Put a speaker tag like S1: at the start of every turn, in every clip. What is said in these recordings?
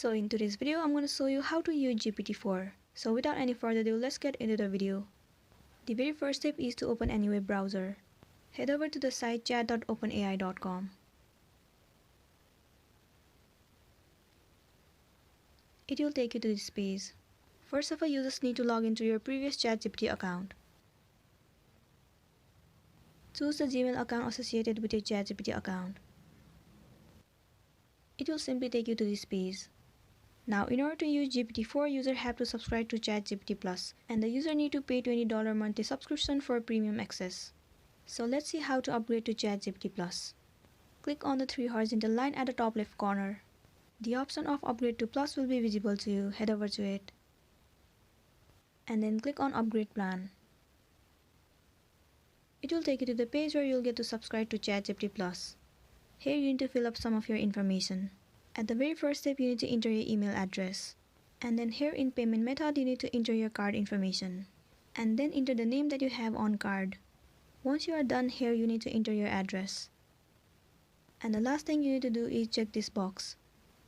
S1: So in today's video, I'm going to show you how to use GPT-4. So without any further ado, let's get into the video. The very first step is to open any web browser. Head over to the site chat.openai.com. It will take you to this page. First of all, users need to log into your previous ChatGPT account. Choose the Gmail account associated with your ChatGPT account. It will simply take you to this page. Now, in order to use GPT-4, user have to subscribe to ChatGPT Plus, and the user need to pay $20 monthly subscription for premium access. So let's see how to upgrade to ChatGPT Plus. Click on the three horizontal line at the top left corner. The option of upgrade to Plus will be visible to you. Head over to it. And then click on upgrade plan. It will take you to the page where you'll get to subscribe to ChatGPT Plus. Here you need to fill up some of your information. At the very first step, you need to enter your email address. And then here in payment method, you need to enter your card information. And then enter the name that you have on card. Once you are done here, you need to enter your address. And the last thing you need to do is check this box.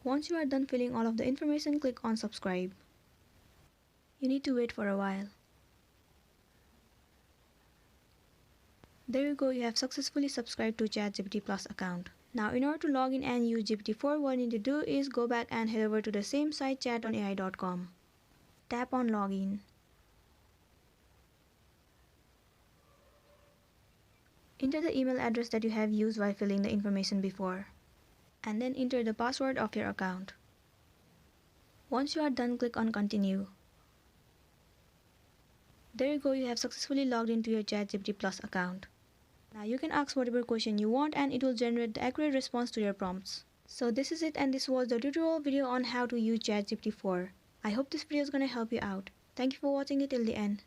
S1: Once you are done filling all of the information, click on subscribe. You need to wait for a while. There you go, you have successfully subscribed to ChatGPT Plus account. Now in order to log in and use GPT-4, what you need to do is go back and head over to the same site chatopenai.com. Tap on login. Enter the email address that you have used while filling the information before. And then enter the password of your account. Once you are done, click on continue. There you go, you have successfully logged into your ChatGPT Plus account. Now you can ask whatever question you want and it will generate the accurate response to your prompts. So this is it, and this was the tutorial video on how to use ChatGPT4. I hope this video is going to help you out. Thank you for watching it till the end.